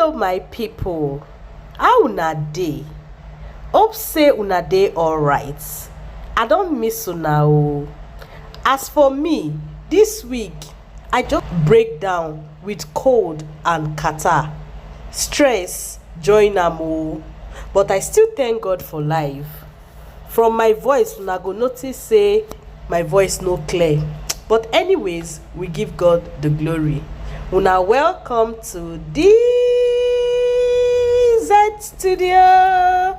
Hello my people, how una dey? Hope say una dey alright. I don't miss una o. As for me, this week I just break down with cold and catarrh. Stress join am o, but I still thank God for life. From my voice una go notice say my voice no clear, but anyways, we give God the glory. Una welcome to DZ Studio.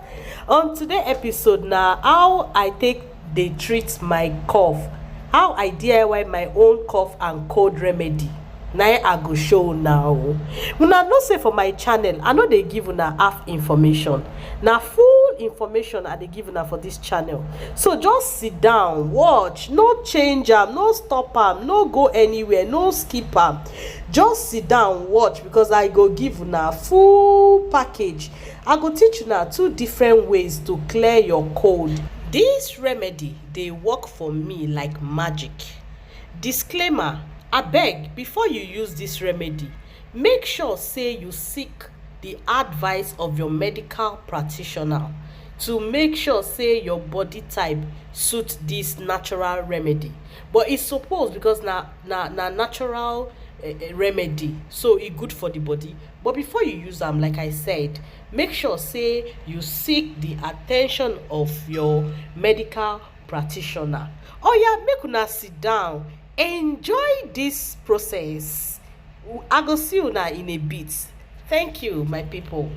On today episode na how I take dey treat my cough, how I DIY my own cough and cold remedy. Na I go show una o. Una know say for my channel I no dey give una half information, na full information I dey give una for this channel. So just sit down, watch, no change am, no stop am, no go anywhere, no skip am. Just sit down, watch, because I go give una full package. I go teach una two different ways to clear your cold. This remedy dey work for me like magic. Disclaimer: abeg, before you use this remedy, make sure say you seek the advice of your medical practitioner to make sure say your body type suit this natural remedy. But e suppose, because na natural remedy, so e good for the body. But before you use am, like I said, make sure say you seek the attention of your medical practitioner. Oya, make una sit down, enjoy this process. I go see una in a bit. Thank you my people.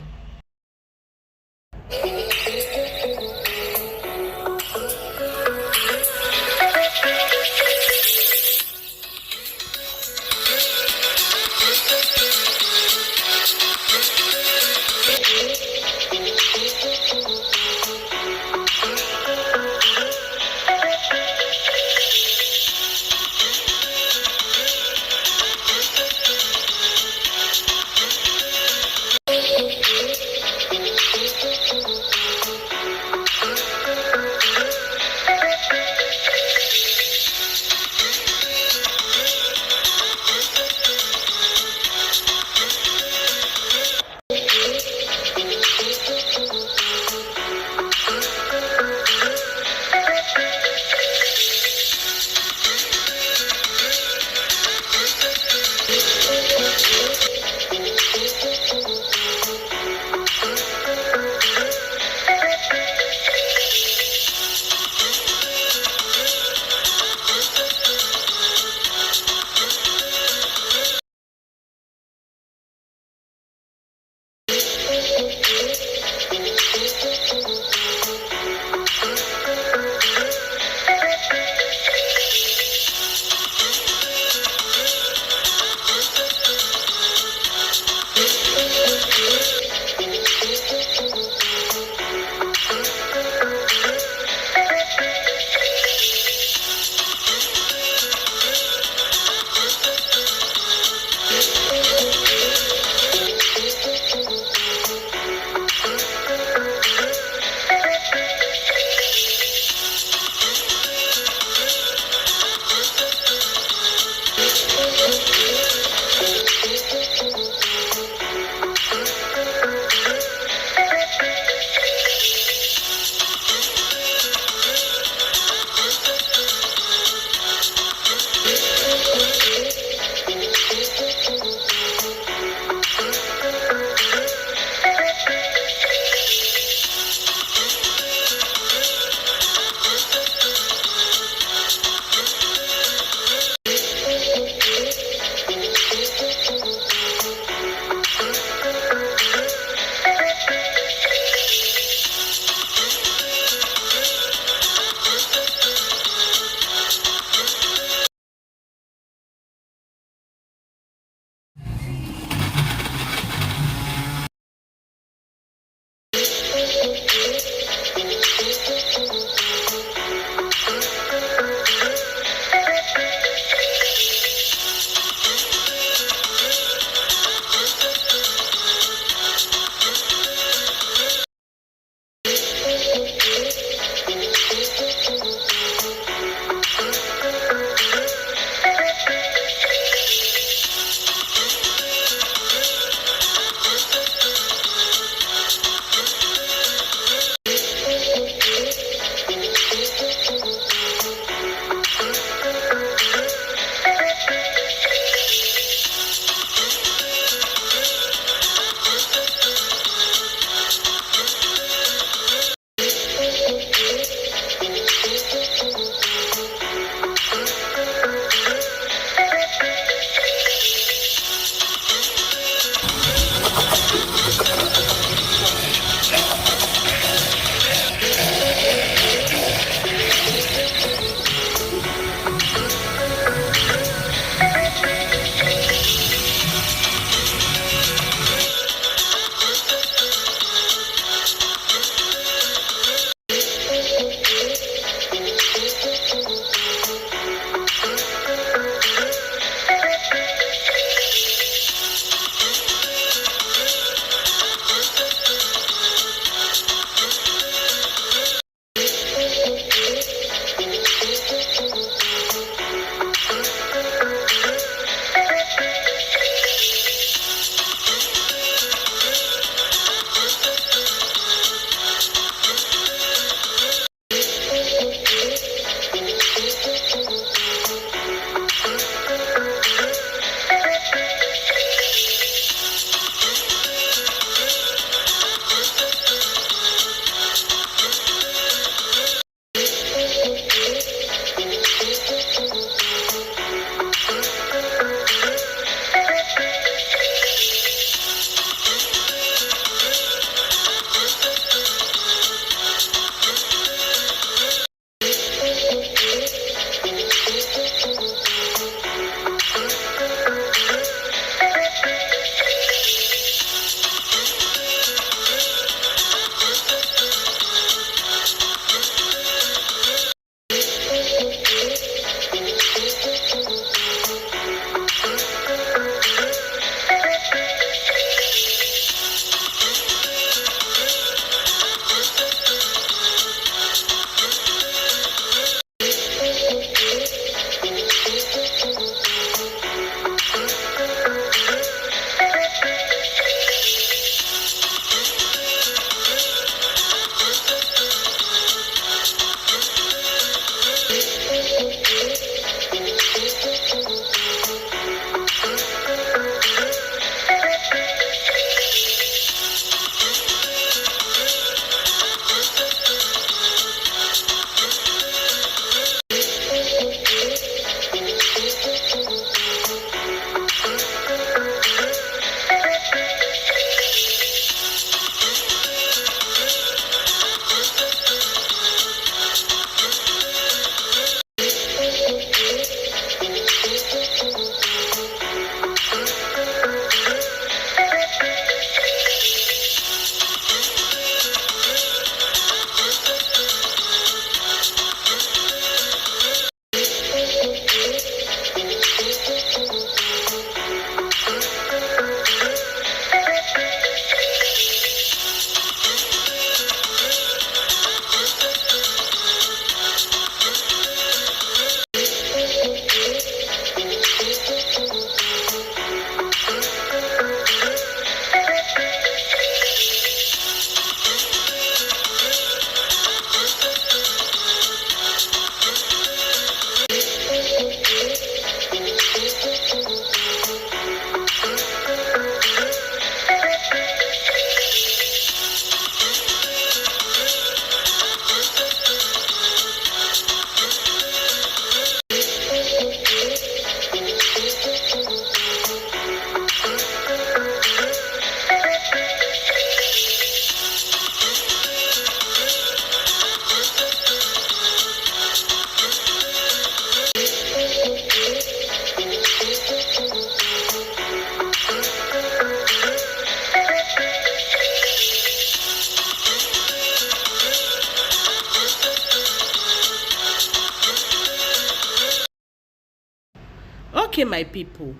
Okay, my people,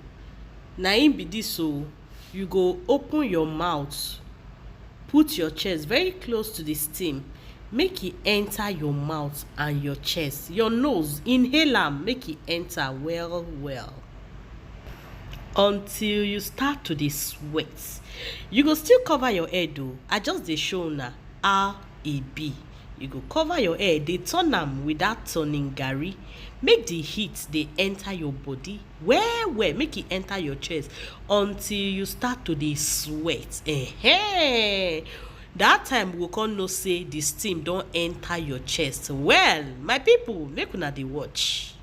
na im be dis o. You go open your mouth, put your chest very close to the steam, make e enter your mouth and your chest, your nose, inhale am make e enter well well until you start to dey sweat. You go still cover your head o. I just dey show una how e be. You go cover your head, dey turn am with dat turning garri, make the heat dey enter your body well well, make e enter your chest until you start to dey sweat. Dat time we go come know say the steam don enter your chest. Well, my people, make una dey watch.